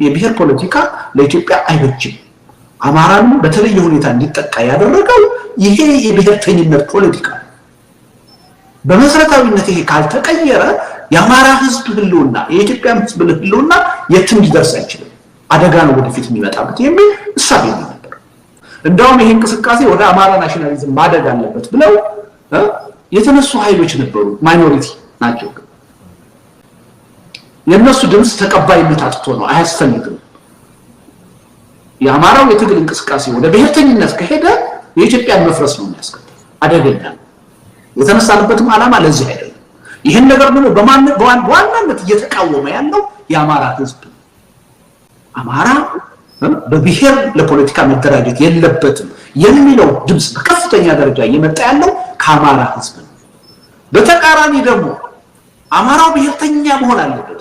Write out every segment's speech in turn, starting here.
የብሔር ፖለቲካ ለኢትዮጵያ አይበጅም። አማራን በተለየ ሁኔታ እንዲጠቃ ያደረገው ይሄ የብሔርተኝነት ፖለቲካ በመሰረታዊነት ይሄ ካልተቀየረ የአማራ ህዝብ ህልውና የኢትዮጵያ ህዝብ ህልውና የትም ሊደርስ አይችልም። አደጋ ነው ወደፊት የሚመጣበት የሚል እሳቤ ነበር። እንደውም ይሄ እንቅስቃሴ ወደ አማራ ናሽናሊዝም ማደግ አለበት ብለው የተነሱ ኃይሎች ነበሩ። ማይኖሪቲ ናቸው። የነሱ ድምጽ ተቀባይነት አጥቶ ነው አያስፈልግም። የአማራው የትግል እንቅስቃሴ ወደ ብሔርተኝነት ከሄደ የኢትዮጵያን መፍረስ ነው የሚያስከትለው። አደገኛ ነው። የተነሳንበትም ዓላማ ለዚህ አይደለም። ይሄን ነገር ደግሞ በዋናነት እየተቃወመ ያለው የአማራ ህዝብ አማራ በብሔር ለፖለቲካ መደራጀት የለበትም የሚለው ድምጽ በከፍተኛ ደረጃ እየመጣ ያለው ከአማራ ህዝብ ነው። በተቃራኒ ደግሞ አማራው ብሔርተኛ መሆን አለበት፣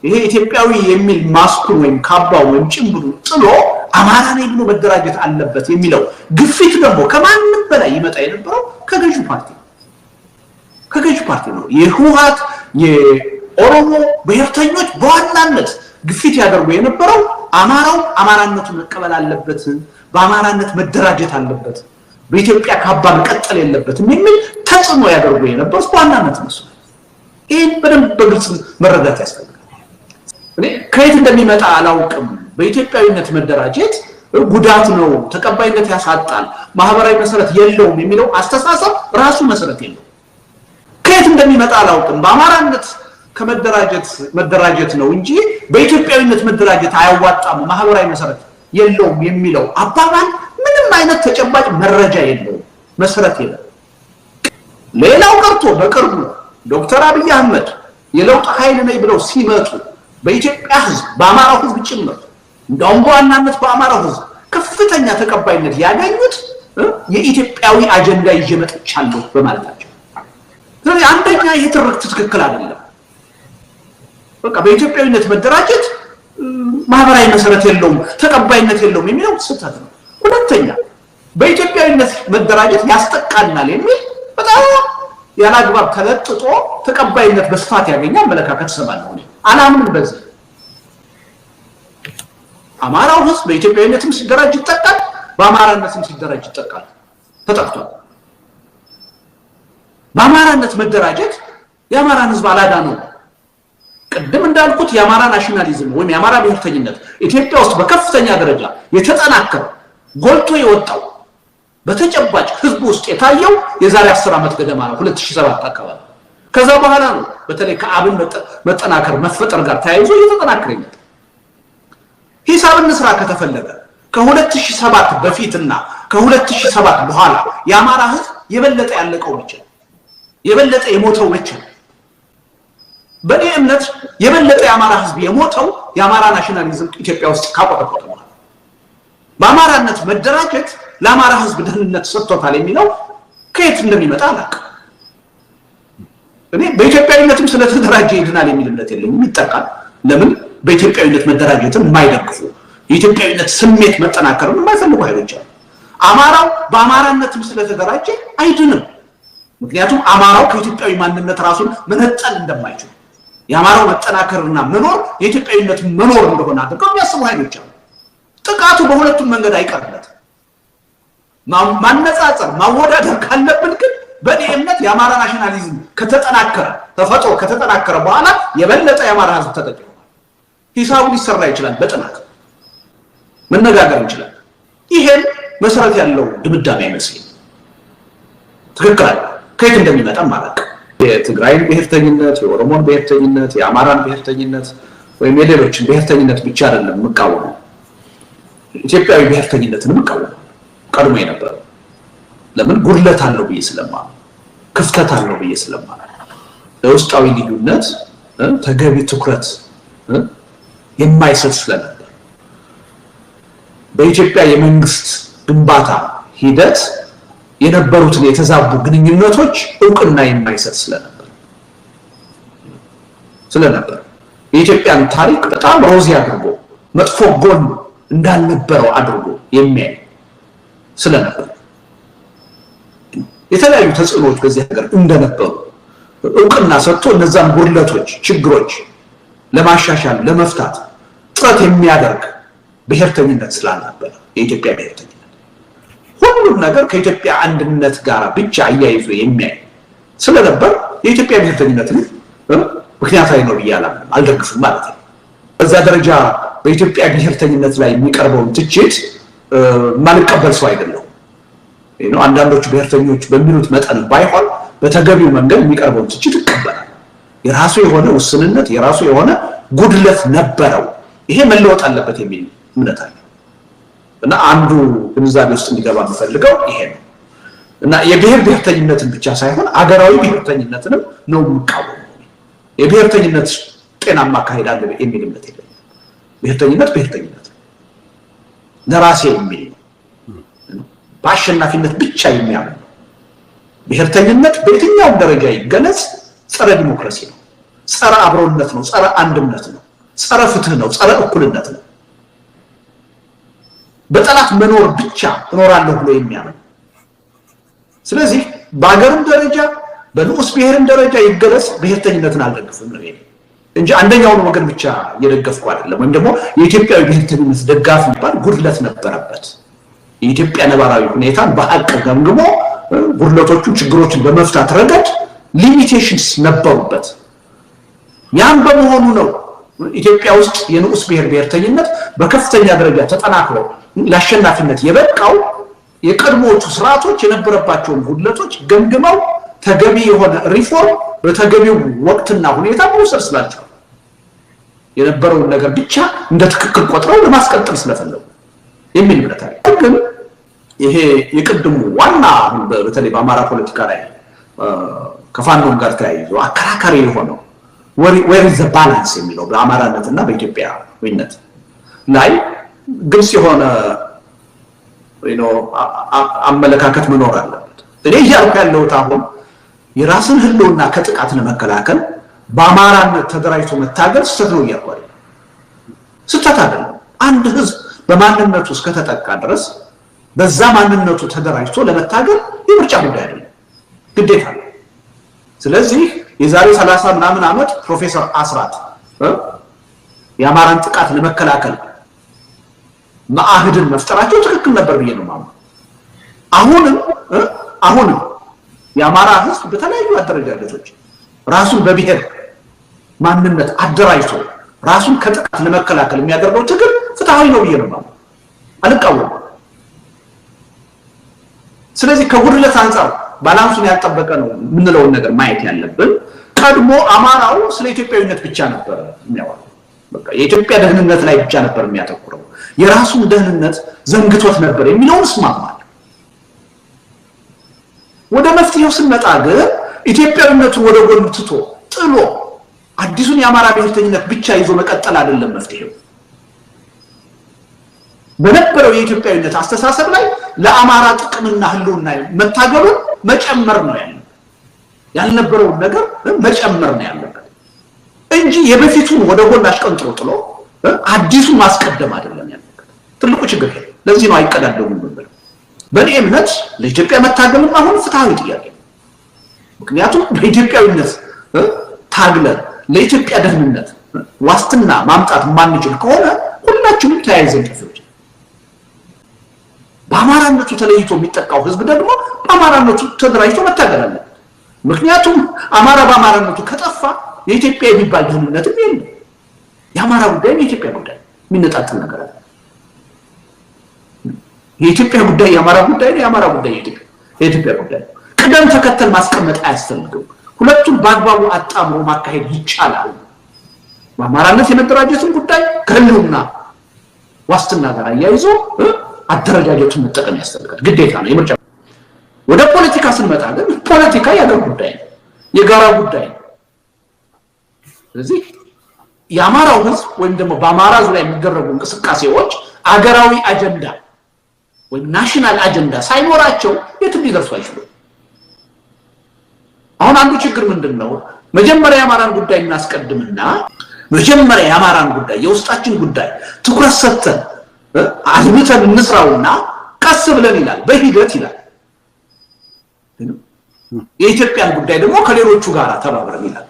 ይሄ ኢትዮጵያዊ የሚል ማስኩን ወይም ካባው ወይም ጭምብሉ ጥሎ አማራ ነኝ ብሎ መደራጀት አለበት የሚለው ግፊት ደግሞ ከማንም በላይ ይመጣ የነበረው ከገዢው ፓርቲ ነው። የህወሓት የኦሮሞ ብሔርተኞች በዋናነት ግፊት ያደርጉ የነበረው አማራው አማራነቱን መቀበል አለበት፣ በአማራነት መደራጀት አለበት፣ በኢትዮጵያ ካባ መቀጠል የለበትም የሚል ተጽዕኖ ያደርጉ የነበረው በዋናነት ነው። ይሄን በደንብ በግልጽ መረዳት ያስፈልጋል። እኔ ከየት እንደሚመጣ አላውቅም። በኢትዮጵያዊነት መደራጀት ጉዳት ነው፣ ተቀባይነት ያሳጣል፣ ማህበራዊ መሰረት የለውም የሚለው አስተሳሰብ ራሱ መሰረት የለውም። ከየት እንደሚመጣ አላውቅም። በአማራነት መደራጀት ነው እንጂ በኢትዮጵያዊነት መደራጀት አያዋጣም፣ ማህበራዊ መሰረት የለውም የሚለው አባባል ምንም አይነት ተጨባጭ መረጃ የለውም፣ መሰረት የለውም። ሌላው ቀርቶ በቅርቡ ዶክተር አብይ አህመድ የለውጥ ኃይል ነኝ ብለው ሲመጡ በኢትዮጵያ ህዝብ በአማራው ህዝብ ጭምር እንደውም በዋናነት በአማራው ህዝብ ከፍተኛ ተቀባይነት ያገኙት የኢትዮጵያዊ አጀንዳ ይዤ መጥቻለሁ በማለታቸው። ስለዚህ አንደኛ ይሄ ትርክት ትክክል አይደለም። በቃ በኢትዮጵያዊነት መደራጀት ማህበራዊ መሰረት የለውም፣ ተቀባይነት የለውም የሚለው ስህተት ነው። ሁለተኛ በኢትዮጵያዊነት መደራጀት ያስጠቃናል የሚል በጣም ያላግባብ ተለጥጦ ተቀባይነት በስፋት ያገኛል መለካከት ሰማነው። አላምንም በዚህ። አማራው ህዝብ በኢትዮጵያዊነትም ሲደራጅ ይጠቃል፣ በአማራነትም ሲደራጅ ይጠቃል፣ ተጠቅቷል። በአማራነት መደራጀት የአማራን ህዝብ አላዳነው። ቅድም እንዳልኩት የአማራ ናሽናሊዝም ወይም የአማራ ብሔርተኝነት ኢትዮጵያ ውስጥ በከፍተኛ ደረጃ የተጠናከረ ጎልቶ የወጣው በተጨባጭ ህዝብ ውስጥ የታየው የዛሬ 10 ዓመት ገደማ ነው፣ 2007 አካባቢ። ከዛ በኋላ ነው በተለይ ከአብን መጠናከር መፈጠር ጋር ተያይዞ እየተጠናከረ ይመጣል። ሂሳብ እንስራ ከተፈለገ ከ2007 በፊትና ከ2007 በኋላ የአማራ ህዝብ የበለጠ ያለቀው ብቻ የበለጠ የሞተው ብቻ። በእኔ እምነት የበለጠ የአማራ ህዝብ የሞተው የአማራ ናሽናሊዝም ኢትዮጵያ ውስጥ ካቆጠቆጠ በኋላ በአማራነት መደራጀት ለአማራ ህዝብ ደህንነት ሰጥቶታል የሚለው ከየት እንደሚመጣ አላውቅም። እኔ በኢትዮጵያዊነትም ስለተደራጀ ይድናል የሚል እምነት የለኝም፣ ይጠቃል። ለምን በኢትዮጵያዊነት መደራጀትን የማይደግፉ የኢትዮጵያዊነት ስሜት መጠናከርን የማይፈልጉ ኃይሎች አሉ። አማራው በአማራነትም ስለተደራጀ አይድንም። ምክንያቱም አማራው ከኢትዮጵያዊ ማንነት ራሱን መነጠል እንደማይችል የአማራው መጠናከርና መኖር የኢትዮጵያዊነት መኖር እንደሆነ አድርገው የሚያስቡ ኃይሎች አሉ። ጥቃቱ በሁለቱም መንገድ አይቀርለት። ማነጻጸር ማወዳደር ካለብን ግን በእኔ እምነት የአማራ ናሽናሊዝም ከተጠናከረ ተፈጥሮ ከተጠናከረ በኋላ የበለጠ የአማራ ህዝብ ተጠቅሟል። ሂሳቡ ሊሰራ ይችላል፣ በጥናት መነጋገር ይችላል። ይሄን መሰረት ያለው ድምዳሜ አይመስልም። ትክክል ከየት እንደሚመጣ ማለት የትግራይን ብሔርተኝነት፣ የኦሮሞን ብሔርተኝነት፣ የአማራን ብሔርተኝነት ወይም የሌሎችን ብሔርተኝነት ብቻ አይደለም መቃወም፣ ኢትዮጵያዊ ብሔርተኝነትን መቃወም ቀድሞ የነበረው። ለምን ጉድለት አለው ብዬ ስለማምን፣ ክፍተት አለው ብዬ ስለማምን፣ ለውስጣዊ ልዩነት ተገቢ ትኩረት የማይሰጥ ስለነበር በኢትዮጵያ የመንግስት ግንባታ ሂደት የነበሩትን የተዛቡ ግንኙነቶች እውቅና የማይሰጥ ስለነበር የኢትዮጵያን ታሪክ በጣም ሮዚ አድርጎ መጥፎ ጎን እንዳልነበረው አድርጎ የሚያይ ስለነበር የተለያዩ ተጽዕኖዎች በዚህ ሀገር እንደነበሩ እውቅና ሰጥቶ እነዛን ጉድለቶች፣ ችግሮች ለማሻሻል ለመፍታት ጥረት የሚያደርግ ብሔርተኝነት ስላልነበረ የኢትዮጵያ ብሔርተኝነት ሁሉም ነገር ከኢትዮጵያ አንድነት ጋር ብቻ አያይዞ የሚያይ ስለነበር የኢትዮጵያ ብሔርተኝነትን ምክንያታዊ ነው ብዬ አልደግፍም ማለት ነው። በዛ ደረጃ በኢትዮጵያ ብሔርተኝነት ላይ የሚቀርበውን ትችት ማልቀበል ሰው አይደለም። አንዳንዶቹ ብሔርተኞች በሚሉት መጠን ባይሆን በተገቢው መንገድ የሚቀርበውን ትችት ይቀበላል። የራሱ የሆነ ውስንነት የራሱ የሆነ ጉድለት ነበረው። ይሄ መለወጥ አለበት የሚል እምነት አለ እና አንዱ ግንዛቤ ውስጥ እንዲገባ የምፈልገው ይሄ ነው እና የብሔር ብሔርተኝነትን ብቻ ሳይሆን አገራዊ ብሔርተኝነትንም ነው የምቃወመው። የብሔርተኝነት ጤናማ አካሄድ አለ የሚል እምነት የለኝም። ብሔርተኝነት ለራሴ የሚል ነው፣ በአሸናፊነት ብቻ የሚያምን ነው። ብሔርተኝነት በየትኛውም ደረጃ ይገለጽ ጸረ ዲሞክራሲ ነው፣ ጸረ አብሮነት ነው፣ ጸረ አንድነት ነው፣ ጸረ ፍትህ ነው፣ ጸረ እኩልነት ነው። በጠላት መኖር ብቻ እኖራለሁ ብሎ የሚያምን ስለዚህ በአገርም ደረጃ በንዑስ ብሔርም ደረጃ ይገለጽ ብሔርተኝነትን አልደግፍም ነው እንጂ አንደኛውን ወገን ብቻ እየደገፍኩ አይደለም። ወይም ደግሞ የኢትዮጵያዊ ብሔርተኝነት ደጋፊ የሚባል ጉድለት ነበረበት። የኢትዮጵያ ነባራዊ ሁኔታን በሐቅ ገምግሞ ጉድለቶቹን ችግሮችን በመፍታት ረገድ ሊሚቴሽንስ ነበሩበት። ያም በመሆኑ ነው ኢትዮጵያ ውስጥ የንዑስ ብሔርተኝነት በከፍተኛ ደረጃ ተጠናክሮ ለአሸናፊነት የበቃው። የቀድሞዎቹ ስርዓቶች የነበረባቸውን ጉድለቶች ገምግመው ተገቢ የሆነ ሪፎርም በተገቢው ወቅትና ሁኔታ መውሰድ ስላልቻሉ የነበረውን ነገር ብቻ እንደ ትክክል ቆጥረው ለማስቀጠል ስለፈለጉ የሚል እምነት አለ። ግን ይሄ የቅድሙ ዋና በተለይ በአማራ ፖለቲካ ላይ ከፋኖም ጋር ተያይዞ አከራካሪ የሆነው where is the balance የሚለው በአማራነትና በኢትዮጵያዊነት ላይ ግልጽ የሆነ አመለካከት መኖር አለበት። እኔ እያልኩ ያለሁት አሁን የራስን ህልውና ከጥቃት ለመከላከል በአማራነት ተደራጅቶ መታገል ስህተት ነው እያልኩ አይደለም። ስህተት አይደለም። አንድ ህዝብ በማንነቱ እስከተጠቃ ድረስ በዛ ማንነቱ ተደራጅቶ ለመታገል የምርጫ ጉዳይ አይደለም፣ ግዴታ ነው። ስለዚህ የዛሬ 30 ምናምን ዓመት ፕሮፌሰር አስራት የአማራን ጥቃት ለመከላከል ማአህድን መፍጠራቸው ትክክል ነበር ብዬ ነው ማለት። አሁንም የአማራ ህዝብ በተለያዩ አደረጃጀቶች ራሱን በብሔር ማንነት አደራጅቶ ራሱን ከጥቃት ለመከላከል የሚያደርገው ትግል ፍትሃዊ ነው ብዬ ነው ማለት፣ አልቃወምም። ስለዚህ ከጉድለት አንፃር ባላንሱን ያልጠበቀ ነው የምንለውን ነገር ማየት ያለብን። ቀድሞ አማራው ስለ ኢትዮጵያዊነት ብቻ ነበር የሚያወራው። በቃ የኢትዮጵያ ደህንነት ላይ ብቻ ነበር የሚያተኩረው፣ የራሱን ደህንነት ዘንግቶት ነበር የሚለውን እስማማለሁ። ወደ መፍትሄው ስንመጣ ግን ኢትዮጵያዊነቱን ወደ ጎን ትቶ ጥሎ አዲሱን የአማራ ብሔርተኝነት ብቻ ይዞ መቀጠል አይደለም መፍትሄው። በነበረው የኢትዮጵያዊነት አስተሳሰብ ላይ ለአማራ ጥቅምና ህልውና መታገሉን መጨመር ነው ያልነበረውን ነገር መጨመር ነው ያለበት እንጂ የበፊቱን ወደ ጎን አሽቀንጥሮ ጥሎ አዲሱን ማስቀደም አይደለም ያለበት። ትልቁ ችግር ይሄ። ለዚህ ነው አይቀዳደሙም ነበር። በእኔ እምነት ለኢትዮጵያ መታገልም አሁን ፍትሃዊ ጥያቄ ነው። ምክንያቱም በኢትዮጵያዊነት ታግለን ለኢትዮጵያ ደህንነት ዋስትና ማምጣት ማንችል ከሆነ ሁላችንም ተያይዘን ጥፍሮች በአማራነቱ ተለይቶ የሚጠቃው ህዝብ ደግሞ በአማራነቱ ተደራጅቶ መታገል አለበት። ምክንያቱም አማራ በአማራነቱ ከጠፋ የኢትዮጵያ የሚባል ደህንነትም የለም። የአማራ ጉዳይ የኢትዮጵያ ጉዳይ የሚነጣጥል ነገር አለ። የኢትዮጵያ ጉዳይ የአማራ ጉዳይ ነው፣ የአማራ ጉዳይ የኢትዮጵያ ጉዳይ። ቅደም ተከተል ማስቀመጥ አያስፈልግም። ሁለቱም በአግባቡ አጣምሮ ማካሄድ ይቻላል። በአማራነት የመደራጀትን ጉዳይ ከህልውና ዋስትና ጋር አያይዞ አደረጃጀቱን መጠቀም ያስፈልጋል፣ ግዴታ ነው፣ የምርጫ። ወደ ፖለቲካ ስንመጣ ግን ፖለቲካ የአገር ጉዳይ ነው፣ የጋራ ጉዳይ ነው። ስለዚህ የአማራው ህዝብ ወይም ደግሞ በአማራ ዙሪያ የሚደረጉ እንቅስቃሴዎች አገራዊ አጀንዳ ወይም ናሽናል አጀንዳ ሳይኖራቸው የትም ሊደርሱ አይችሉም። አሁን አንዱ ችግር ምንድነው? መጀመሪያ የአማራን ጉዳይ እናስቀድምና መጀመሪያ የአማራን ጉዳይ የውስጣችን ጉዳይ ትኩረት ሰጥተን አልብተን እንስራውና ቀስ ብለን ይላል በሂደት ይላል። የኢትዮጵያን ጉዳይ ደግሞ ከሌሎቹ ጋር ተባብረን ይላል።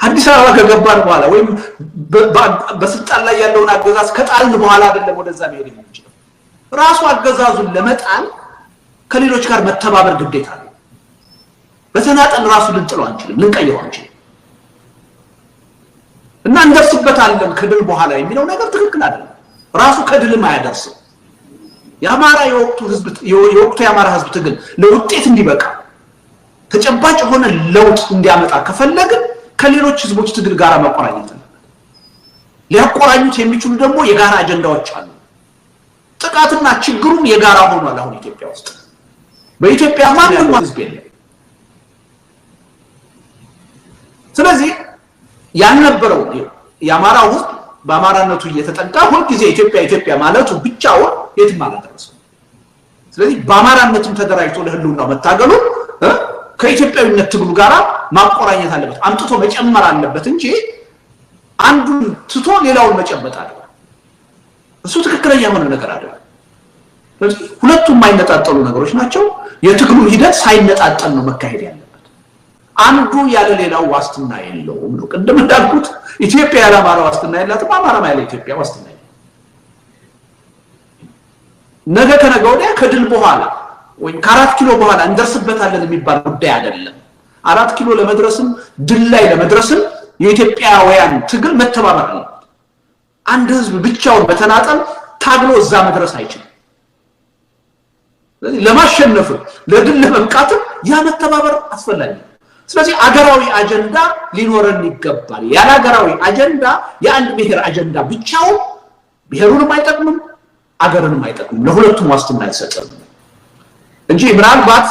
አዲስ አበባ ከገባን በኋላ ወይም በስልጣን ላይ ያለውን አገዛዝ ከጣልን በኋላ አይደለም ወደዛ መሄድ የሚችለው ራሱ አገዛዙን ለመጣል ከሌሎች ጋር መተባበር ግዴታ ነው በተናጠል ራሱ ልንጥለው አንችልም ልንቀይረው አንችልም እና እንደርስበታለን ከድል በኋላ የሚለው ነገር ትክክል አይደለም ራሱ ከድልም አያደርስም የወቅቱ የአማራ ህዝብ ትግል ለውጤት እንዲበቃ ተጨባጭ ሆነ ለውጥ እንዲያመጣ ከፈለግን ከሌሎች ህዝቦች ትግል ጋር ማቆራኘት ነው ሊያቆራኙት የሚችሉ ደግሞ የጋራ አጀንዳዎች አሉ ጥቃትና ችግሩም የጋራ ሆኗል አሁን ኢትዮጵያ ውስጥ በኢትዮጵያ ማንንም ህዝብ የለም ስለዚህ ያልነበረው የአማራው ህዝብ በአማራነቱ እየተጠቃ ሁሉ ጊዜ ኢትዮጵያ ማለቱ ብቻው የትም አላደረሰው ስለዚህ በአማራነቱም ተደራጅቶ ለህልውናው መታገሉ ከኢትዮጵያዊነት ትግሉ ጋራ ማቆራኘት አለበት አምጥቶ መጨመር አለበት እንጂ አንዱን ትቶ ሌላውን መጨበጥ አይደለም እሱ ትክክለኛ የሆነ ነገር አይደለም ስለዚህ ሁለቱም የማይነጣጠሉ ነገሮች ናቸው የትግሉ ሂደት ሳይነጣጠል ነው መካሄድ ያለበት አንዱ ያለ ሌላው ዋስትና የለውም ነው ቅድም እንዳልኩት ኢትዮጵያ ያለ አማራ ዋስትና የላትም አማራ ያለ ኢትዮጵያ ዋስትና የለም ነገ ከነገ ወዲያ ከድል በኋላ ወይ ከ4 ኪሎ በኋላ እንደርስበታለን የሚባል ጉዳይ አይደለም 4 ኪሎ ለመድረስም ድል ላይ ለመድረስም የኢትዮጵያውያን ትግል መተባበር ነው አንድ ህዝብ ብቻውን በተናጠል ታግሎ እዛ መድረስ አይችልም ስለዚህ ለማሸነፍ ለድል ለመብቃት ያ መተባበር አስፈላጊ ስለዚህ አገራዊ አጀንዳ ሊኖረን ይገባል ያለ አገራዊ አጀንዳ የአንድ ብሔር አጀንዳ ብቻው ብሔሩንም አይጠቅምም አገርንም አይጠቅምም ለሁለቱም ዋስትና አይሰጥም እንጂ ምናልባት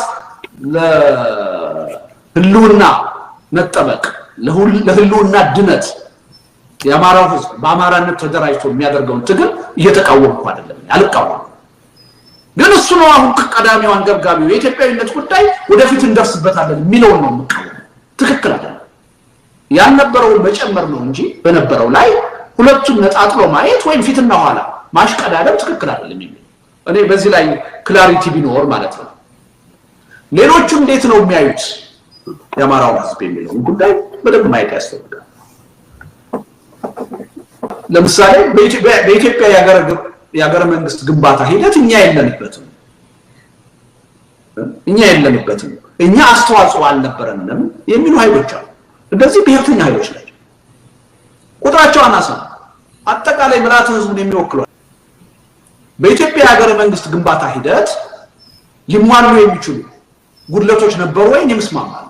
ለህልውና መጠበቅ ለህልውና ድነት የአማራው ህዝብ በአማራነት ተደራጅቶ የሚያደርገውን ትግል እየተቃወምኩ አይደለም አልቃወምም ግን እሱ ነው አሁን ቀዳሚው አንገብጋቢው የኢትዮጵያዊነት ጉዳይ ወደፊት እንደርስበታለን የሚለው ነው መቃወም ትክክል አይደለም ያልነበረውን መጨመር ነው እንጂ በነበረው ላይ ሁለቱን ነጣጥሎ ማየት ወይም ፊትና ኋላ ማሽቀዳደም ትክክል አይደለም እኔ በዚህ ላይ ክላሪቲ ቢኖር ማለት ነው ሌሎቹ እንዴት ነው የሚያዩት የአማራው ህዝብ የሚለው ጉዳይ በደንብ ማየት ያስፈልጋል ለምሳሌ በኢትዮጵያ የሀገረ መንግስት ግንባታ ሂደት እኛ የለንበትም እኛ አስተዋጽኦ አልነበረንም የሚሉ ኃይሎች አሉ እንደዚህ ብሔርተኛ ኃይሎች ናቸው ቁጥራቸው አናሳ አጠቃላይ ምልዓተ ህዝቡን የሚወክሉ በኢትዮጵያ የሀገረ መንግስት ግንባታ ሂደት ሊሟሉ የሚችሉ ጉድለቶች ነበሩ ወይ እንስማማለን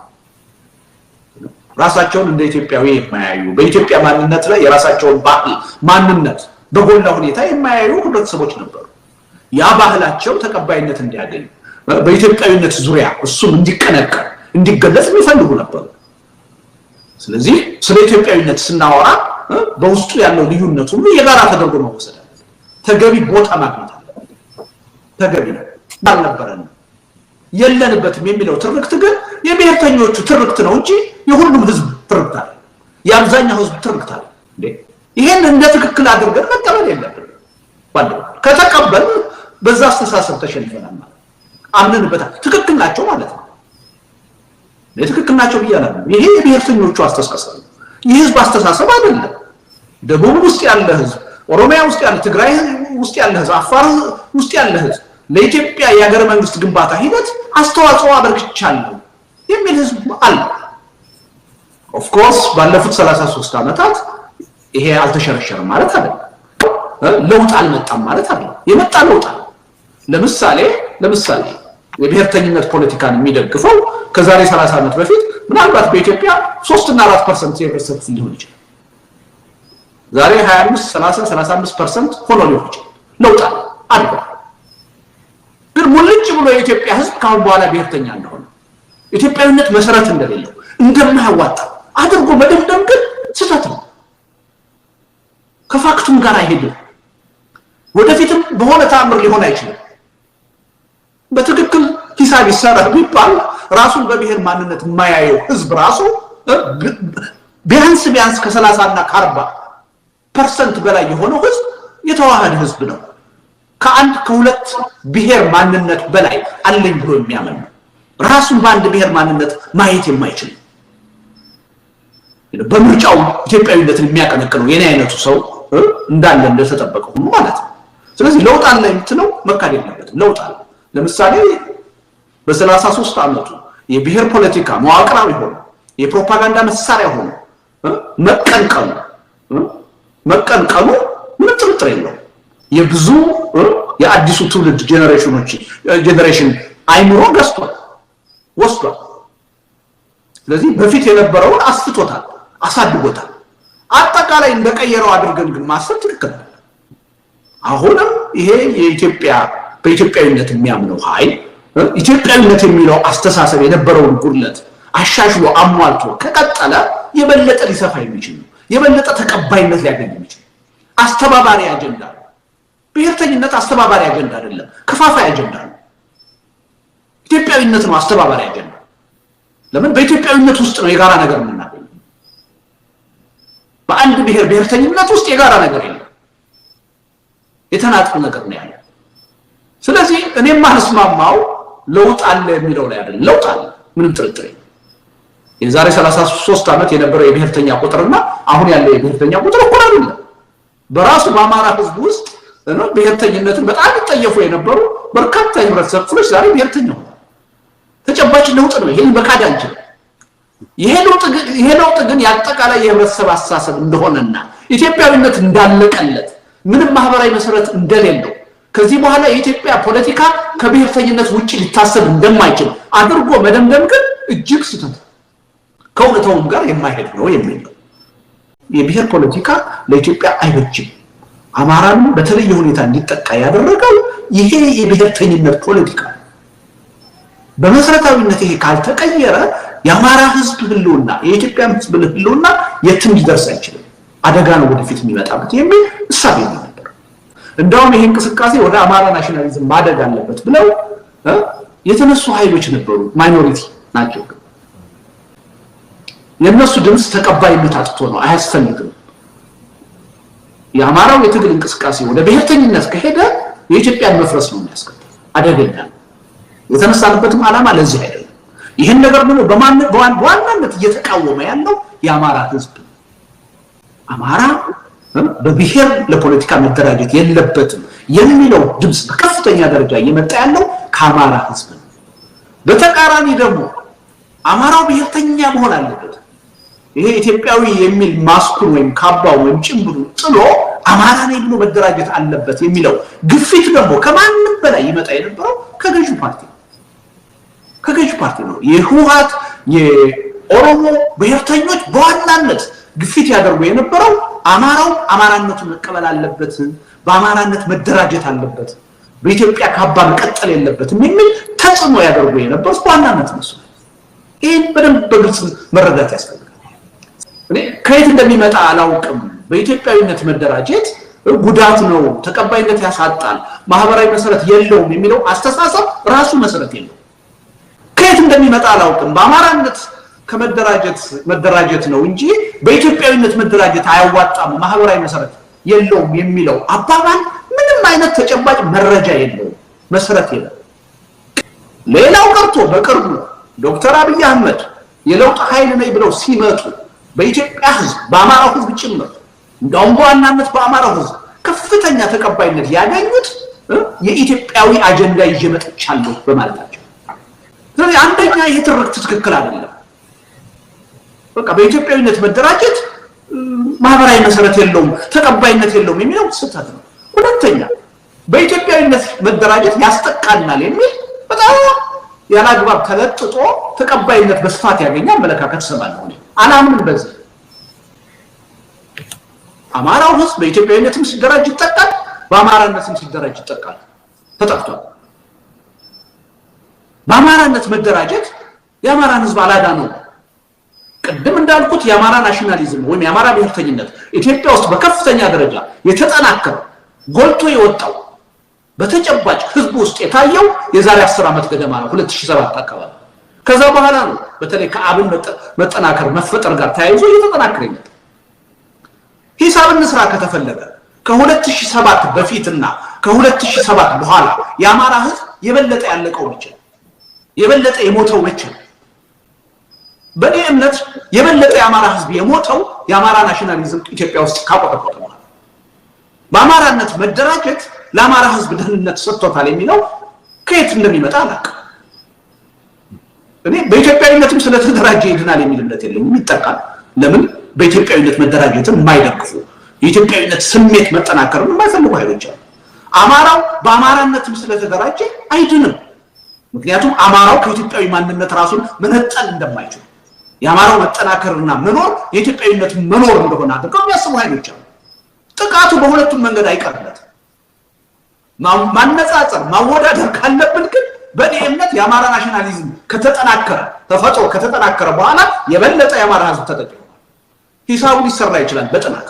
ራሳቸውን እንደ ኢትዮጵያዊ የማያዩ በኢትዮጵያ ማንነት ላይ የራሳቸውን ባህል ማንነት በጎላ ሁኔታ የማያዩ ህብረተሰቦች ነበሩ ያ ባህላቸው ተቀባይነት እንዲያገኝ በኢትዮጵያዊነት ዙሪያ እሱም እንዲቀነቀር እንዲገለጽ የሚፈልጉ ነበሩ ስለዚህ ስለ ኢትዮጵያዊነት ስናወራ በውስጡ ያለው ልዩነት ሁሉ የጋራ ተደርጎ መወሰድ ተገቢ ቦታ ማግኘት አለበት ተገቢ ነው አልነበረን የለንበትም የሚለው ትርክት ግን የብሔርተኞቹ ትርክት ነው እንጂ የሁሉም ህዝብ ትርክት አይደለም የአብዛኛው ህዝብ ትርክት አይደለም እንዴ ይሄን እንደ ትክክል አድርገን መቀበል የለብንም ባለው ከተቀበል በዛ አስተሳሰብ ተሸንፈናል ማለት አምነንበታል ትክክል ናቸው ማለት ነው ለትክክል ናቸው ብያለሁ ይሄ የብሔርተኞቹ አስተሳሰብ የህዝብ አስተሳሰብ አይደለም ደቡብ ውስጥ ያለ ህዝብ ኦሮሚያ ውስጥ ያለ ትግራይ ውስጥ ያለ ህዝብ አፋር ውስጥ ያለ ህዝብ ለኢትዮጵያ የሀገረ መንግስት ግንባታ ሂደት አስተዋጽኦ አበርክቻለሁ የሚል ህዝብ አለ ኦፍ ኮርስ ባለፉት 33 አመታት ይሄ አልተሸረሸረም ማለት አይደለም ለውጥ አልመጣም ማለት አይደለም የመጣ ለውጥ አለ ለምሳሌ የብሔርተኝነት ፖለቲካን የሚደግፈው ከዛሬ 30 አመት በፊት ምናልባት በኢትዮጵያ 3 እና 4% የህብረተሰብ ክፍል ሊሆን ይችላል ዛሬ 25 30 35% ሆኖ ሊሆን ይችላል ለውጥ አለ ግን ሙልጭ ብሎ የኢትዮጵያ ህዝብ ካሁን በኋላ ብሔርተኛ እንደሆነ ኢትዮጵያዊነት መሰረት እንደሌለው እንደማያዋጣ አድርጎ መደምደም ግን ስህተት ነው ከፋክቱም ጋር አይሄድም ወደፊትም በሆነ ተአምር ሊሆን አይችልም በትክክል ሂሳብ ይሰራ ቢባል ራሱን በብሔር ማንነት የማያየው ህዝብ ራሱ ቢያንስ ከ30 እና ከ40% በላይ የሆነው ህዝብ የተዋሃደ ህዝብ ነው ከአንድ ከሁለት ብሔር ማንነት በላይ አለኝ ብሎ የሚያምን ራሱን በአንድ ብሔር ማንነት ማየት የማይችል በምርጫው ኢትዮጵያዊነትን የሚያቀነቅነው የኔ አይነቱ ሰው እንዳለ እንደተጠበቀ ሁሉ ማለት ነው። ስለዚህ ለውጥ አለ የምትለው መካድ የለበትም። ለውጥ አለ። ለምሳሌ በ33 ዓመቱ የብሔር ፖለቲካ መዋቅራዊ ሆኖ የፕሮፓጋንዳ መሳሪያ ሆኖ መቀንቀኑ ምን ጥርጥር የለው የብዙ የአዲሱ ትውልድ ጄነሬሽን አይምሮ ገዝቷል ወስዷል። ስለዚህ በፊት የነበረውን አስፍቶታል አሳድጎታል። አጠቃላይ እንደቀየረው አድርገን ግን ማሰብ ትክክል ነው። አሁንም ይሄ የኢትዮጵያ በኢትዮጵያዊነት የሚያምነው ኃይል ኢትዮጵያዊነት የሚለው አስተሳሰብ የነበረውን ጉድለት አሻሽሎ አሟልቶ ከቀጠለ የበለጠ ሊሰፋ የሚችል ነው። የበለጠ ተቀባይነት ሊያገኝ የሚችል አስተባባሪ አጀንዳ ነው። ብሔርተኝነት አስተባባሪ አጀንዳ አይደለም፣ ከፋፋይ አጀንዳ ነው። ኢትዮጵያዊነት ነው አስተባባሪ አጀንዳ። ለምን? በኢትዮጵያዊነት ውስጥ ነው የጋራ ነገር የምናገኘው። በአንድ ብሔርተኝነት ውስጥ የጋራ ነገር የለም፣ የተናጠል ነገር ነው ያለው። ስለዚህ እኔም ማስማማው ለውጥ አለ የሚለው ላይ አይደለም። ለውጥ አለ ምንም ጥርጥር የለም። የዛሬ 33 ዓመት የነበረው የብሔርተኛ ቁጥርና አሁን ያለው የብሔርተኛ ቁጥር እኩል አይደለም። በራሱ በአማራ ሕዝብ ውስጥ ብሔርተኝነትን በጣም ይጠየፉ የነበሩ በርካታ የህብረተሰብ ክፍሎች ዛሬ ብሔርተኛ ሆነዋል። ተጨባጭ ለውጥ ነው። ይሄን መካድ አንችልም። ይሄ ለውጥ ግን ያጠቃላይ የህብረተሰብ አስተሳሰብ እንደሆነና ኢትዮጵያዊነት እንዳለቀለት ምንም ማህበራዊ መሰረት እንደሌለው ከዚህ በኋላ የኢትዮጵያ ፖለቲካ ከብሔርተኝነት ውጪ ሊታሰብ እንደማይችል አድርጎ መደምደም ግን እጅግ ስህተት ከእውነታውም ጋር የማይሄድ ነው የሚል ነው። የብሔር ፖለቲካ ለኢትዮጵያ አይበጅም። አማራን በተለየ ሁኔታ እንዲጠቃ ያደረገው ይሄ የብሔርተኝነት ፖለቲካ በመሰረታዊነት ይሄ ካልተቀየረ የአማራ ህዝብ ህልውና የኢትዮጵያ ህዝብ ህልውና የትም ሊደርስ አይችልም። አደጋ ነው ወደፊት የሚመጣበት የሚል እሳቤ ነበር። እንደውም ይሄ እንቅስቃሴ ወደ አማራ ናሽናሊዝም ማደግ አለበት ብለው የተነሱ ኃይሎች ነበሩ። ማይኖሪቲ ናቸው። የነሱ ድምጽ ተቀባይነት አጥቶ ነው አያስፈልግም። የአማራው የትግል እንቅስቃሴ ወደ ብሔርተኝነት ከሄደ የኢትዮጵያን መፍረስ ነው የሚያስከትለው። አደገኛ ነው። የተነሳንበትም ዓላማ ለዚህ አይደለም። ይሄን ነገር ደግሞ በዋናነት እየተቃወመ ያለው የአማራ ህዝብ አማራ በብሔር ለፖለቲካ መደራጀት የለበትም የሚለው ድምጽ በከፍተኛ ደረጃ እየመጣ ያለው ከአማራ ህዝብ ነው። በተቃራኒ ደግሞ አማራው ብሔርተኛ መሆን አለበት፣ ይሄ ኢትዮጵያዊ የሚል ማስኩን ወይም ካባው ወይም ጭምብሉን ጥሎ አማራ ነኝ ብሎ መደራጀት አለበት የሚለው ግፊት ደግሞ ከማንም በላይ ይመጣ የነበረው ከገዢው ፓርቲ ነው። የህወሓት የኦሮሞ ብሔርተኞች በዋናነት ግፊት ያደርጉ የነበረው አማራው አማራነቱን መቀበል አለበት፣ በአማራነት መደራጀት አለበት፣ በኢትዮጵያ ካባ መቀጠል የለበትም የሚል ተጽዕኖ ያደርጉ የነበሩት በዋናነት ነው። ይሄን በደንብ በግልጽ መረዳት ያስፈልጋል። እኔ ከየት እንደሚመጣ አላውቅም። በኢትዮጵያዊነት መደራጀት ጉዳት ነው፣ ተቀባይነት ያሳጣል፣ ማህበራዊ መሰረት የለውም የሚለው አስተሳሰብ ራሱ መሰረት የለውም። ከየት እንደሚመጣ አላውቅም። በአማራነት መደራጀት ነው እንጂ በኢትዮጵያዊነት መደራጀት አያዋጣም፣ ማህበራዊ መሰረት የለውም የሚለው አባባል ምንም አይነት ተጨባጭ መረጃ የለውም፣ መሰረት የለውም። ሌላው ቀርቶ በቅርቡ ዶክተር አብይ አህመድ የለውጥ ኃይል ነኝ ብለው ሲመጡ በኢትዮጵያ ህዝብ በአማራው ህዝብ ጭምር እንደውም በዋናነት በአማራው ህዝብ ከፍተኛ ተቀባይነት ያገኙት የኢትዮጵያዊ አጀንዳ ይዤ መጥቻለሁ በማለታቸው። ስለዚህ አንደኛ ይሄ ትርክት ትክክል አይደለም። በቃ በኢትዮጵያዊነት መደራጀት ማህበራዊ መሰረት የለውም፣ ተቀባይነት የለውም የሚለው ስህተት ነው። ሁለተኛ በኢትዮጵያዊነት መደራጀት ያስጠቃናል የሚል በጣም ያላግባብ ተለጥጦ ተቀባይነት በስፋት ያገኛል አመለካከት ሰማለሁ። አላምንም በዚህ። አማራው ህዝብ በኢትዮጵያዊነትም ሲደራጅ ይጠቃል፣ በአማራነትም ሲደራጅ ይጠቃል። ተጠቅቷል። በአማራነት መደራጀት የአማራን ህዝብ አላዳነው። ቅድም እንዳልኩት የአማራ ናሽናሊዝም ወይም የአማራ ብሔርተኝነት ኢትዮጵያ ውስጥ በከፍተኛ ደረጃ የተጠናከረ ጎልቶ የወጣው በተጨባጭ ህዝብ ውስጥ የታየው የዛሬ 10 ዓመት ገደማ ነው፣ 2007 አካባቢ። ከዛ በኋላ ነው በተለይ ከአብን መጠናከር መፈጠር ጋር ተያይዞ እየተጠናከረ ይመጣ። ሂሳብ እንስራ ከተፈለገ ከ2007 በፊትና ከ2007 በኋላ የአማራ ህዝብ የበለጠ ያለቀው ብቻ የበለጠ የሞተው ብቻ በኔ እምነት የበለጠ የአማራ ህዝብ የሞተው የአማራ ናሽናሊዝም ኢትዮጵያ ውስጥ ካቆጠቆጠ ነው። በአማራነት መደራጀት ለአማራ ህዝብ ደህንነት ሰጥቶታል የሚለው ከየት እንደሚመጣ አላውቅም። እኔ በኢትዮጵያዊነትም ስለተደራጀ ይድናል የሚል እምነት የለኝም። ይጠቃል። ለምን በኢትዮጵያዊነት መደራጀትን የማይደግፉ የኢትዮጵያዊነት ስሜት መጠናከርን የማይፈልጉ ኃይሎች አሉ። አማራው በአማራነትም ስለተደራጀ አይድንም። ምክንያቱም አማራው ከኢትዮጵያዊ ማንነት ራሱን መነጠል እንደማይችል የአማራው መጠናከርና መኖር የኢትዮጵያዊነት መኖር እንደሆነ አድርገው የሚያስቡ ኃይሎች አሉ። ጥቃቱ በሁለቱም መንገድ አይቀርለትም። ማነጻጸር ማወዳደር ካለብን ግን በኔ እምነት የአማራ ናሽናሊዝም ከተጠናከረ ተፈጥሮ ከተጠናከረ በኋላ የበለጠ የአማራ ህዝብ ተጠቅሞ ሂሳቡ ሊሰራ ይችላል። በጥናት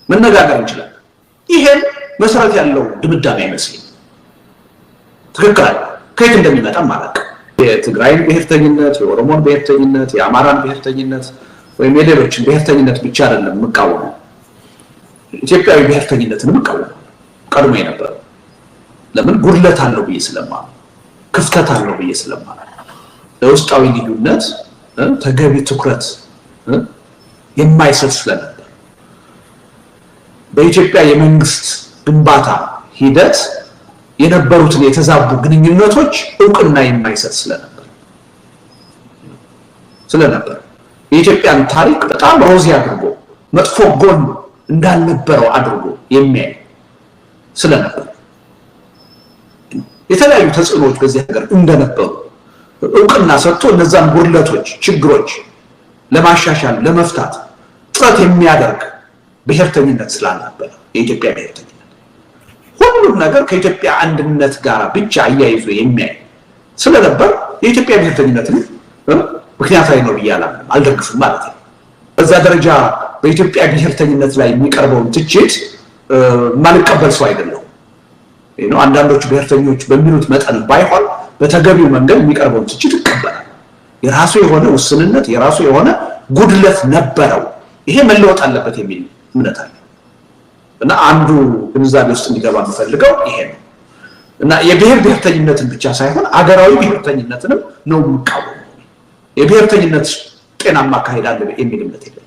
መነጋገር ይችላል። ይሄን መሰረት ያለው ድምዳሜ አይመስልም። ትክክል ከየት እንደሚመጣ ማለት የትግራይን ብሔርተኝነት፣ የኦሮሞን ብሔርተኝነት፣ የአማራን ብሔርተኝነት ወይም የሌሎችን ብሔርተኝነት ብቻ አይደለም መቃወም ኢትዮጵያዊ ብሔርተኝነትን መቃወም ቀድሞ የነበረ ለምን ጉድለት አለው ብዬ ስለማምን ክፍተት አለው ብዬ ስለማምን ለውስጣዊ ልዩነት ተገቢ ትኩረት የማይሰጥ ስለነበር በኢትዮጵያ የመንግስት ግንባታ ሂደት የነበሩትን የተዛቡ ግንኙነቶች እውቅና የማይሰጥ ስለነበር የኢትዮጵያን ታሪክ በጣም ሮዚ አድርጎ መጥፎ ጎን እንዳልነበረው አድርጎ የሚያይ ስለነበር የተለያዩ ተጽዕኖዎች በዚህ ሀገር እንደነበሩ እውቅና ሰጥቶ እነዛን ጉድለቶች ችግሮች ለማሻሻል ለመፍታት ጥረት የሚያደርግ ብሔርተኝነት ስላልነበረ የኢትዮጵያ ብሔርተኝነት ሁሉም ነገር ከኢትዮጵያ አንድነት ጋር ብቻ አያይዞ የሚያይ ስለነበር የኢትዮጵያ ብሔርተኝነት ምክንያታዊ ነው ብዬ አልደግፍም ማለት ነው። በዛ ደረጃ በኢትዮጵያ ብሔርተኝነት ላይ የሚቀርበውን ትችት ማልቀበል ሰው አይደለም። አንዳንዶቹ ብሔርተኞች በሚሉት መጠን ባይሆን በተገቢው መንገድ የሚቀርበውን ትችት ይቀበላል። የራሱ የሆነ ውስንነት የራሱ የሆነ ጉድለት ነበረው። ይሄ መለወጥ አለበት የሚል እምነት አለ እና አንዱ ግንዛቤ ውስጥ እንዲገባ የምፈልገው ይሄ ነው እና የብሔር ብሔርተኝነትን ብቻ ሳይሆን አገራዊ ብሔርተኝነትንም ነው የምቃወመው። የብሔርተኝነት ጤናማ አካሄድ አለ የሚል እምነት የለም።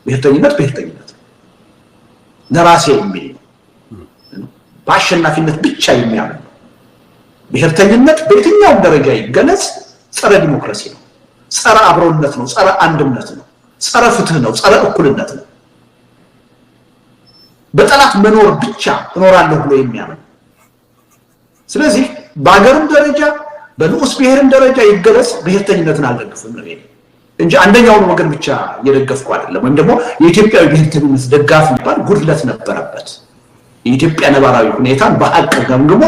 ብሔርተኝነት ለራሴ የሚል በአሸናፊነት ብቻ የሚያምን ነው። ብሔርተኝነት በየትኛውም ደረጃ ይገለጽ ጸረ ዲሞክራሲ ነው፣ ጸረ አብሮነት ነው፣ ጸረ አንድነት ነው፣ ጸረ ፍትህ ነው፣ ጸረ እኩልነት ነው። በጠላት መኖር ብቻ እኖራለሁ ብሎ የሚያምን ስለዚህ በአገርም ደረጃ በንዑስ ብሔርም ደረጃ ይገለጽ ብሔርተኝነትን አልደግፍም ነው እንጂ አንደኛውን ወገን ብቻ እየደገፍኩ አይደለም። ወይም ደግሞ የኢትዮጵያዊ ብሔርተኝነት ደጋፊ እንኳን ጉድለት ነበረበት። የኢትዮጵያ ነባራዊ ሁኔታን በሐቅ ገምግሞ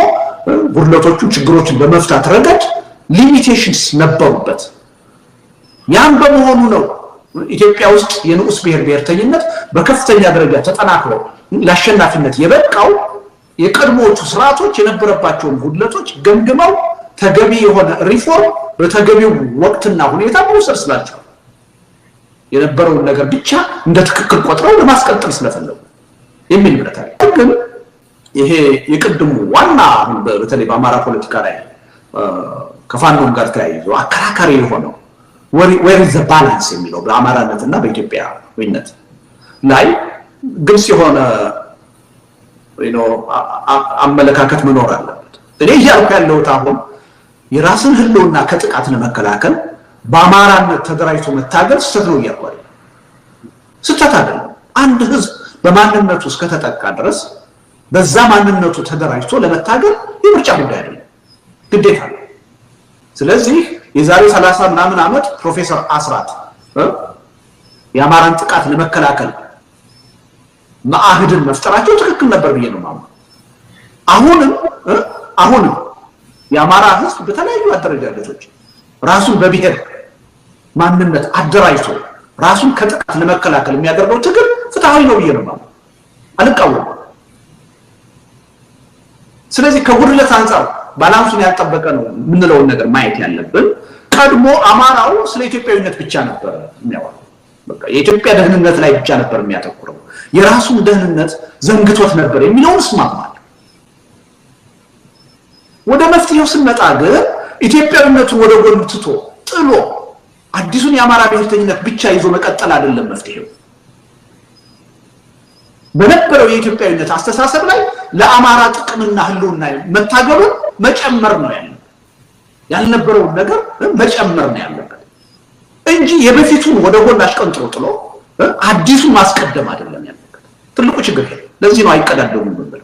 ጉድለቶቹን ችግሮችን በመፍታት ረገድ ሊሚቴሽንስ ነበሩበት። ያም በመሆኑ ነው ኢትዮጵያ ውስጥ የንዑስ ብሔርተኝነት በከፍተኛ ደረጃ ተጠናክሮ ለአሸናፊነት የበቃው። የቀድሞዎቹ ስርዓቶች የነበረባቸውን ጉድለቶች ገምግመው ተገቢ የሆነ ሪፎርም በተገቢው ወቅትና ሁኔታ መውሰድ ስላልቻሉ የነበረውን ነገር ብቻ እንደ ትክክል ቆጥረው ለማስቀጠል ስለፈለጉ የሚል እምነት አለ። ግን ይሄ የቅድሙ ዋና በተለይ በአማራ ፖለቲካ ላይ ከፋኖም ጋር ተያይዞ አከራካሪ የሆነው where is the balance የሚለው በአማራነትና በኢትዮጵያዊነት ላይ ግልጽ የሆነ አመለካከት መኖር አለበት። እኔ እያልኩ ያለሁት አሁን የራስን ህልውና ከጥቃት ለመከላከል በአማራነት ተደራጅቶ መታገል ስህተት ነው እያልኩ አይደለም። ስህተት አይደለም። አንድ ህዝብ በማንነቱ እስከተጠቃ ድረስ በዛ ማንነቱ ተደራጅቶ ለመታገል የምርጫ ጉዳይ አይደለም፣ ግዴታ ነው። ስለዚህ የዛሬ 30 ምናምን ዓመት ፕሮፌሰር አስራት የአማራን ጥቃት ለመከላከል ማአህድን መፍጠራቸው ትክክል ነበር ብዬ ነው ማለት። አሁንም የአማራ ህዝብ በተለያዩ አደረጃጀቶች ራሱን በብሔር ማንነት አደራጅቶ ራሱን ከጥቃት ለመከላከል የሚያደርገው ትግል ፍትሃዊ ነው ብዬ ነው ማለት አልቃወምም። ስለዚህ ከጉድለት አንፃር ባላንሱን ያልጠበቀ ነው የምንለውን ነገር ማየት ያለብን። ቀድሞ አማራው ስለ ኢትዮጵያዊነት ብቻ ነበር የሚያወራው። በቃ የኢትዮጵያ ደህንነት ላይ ብቻ ነበር የሚያተኩረው። የራሱን ደህንነት ዘንግቶት ነበር የሚለውን እስማማለሁ። ወደ መፍትሄው ስንመጣ ግን ኢትዮጵያዊነቱን ወደ ጎን ትቶ ጥሎ አዲሱን የአማራ ብሔርተኝነት ብቻ ይዞ መቀጠል አይደለም መፍትሄው። በነበረው የኢትዮጵያዊነት አስተሳሰብ ላይ ለአማራ ጥቅምና ህልውና መታገሉን መጨመር ነው ያልነበረው ነገር መጨመር ነው ያለበት እንጂ የበፊቱን ወደ ጎን አሽቀንጥሮ ጥሎ አዲሱን ማስቀደም አይደለም ያለበት። ትልቁ ችግር ይሄ። ለዚህ ነው አይቀዳደሙም ነበር።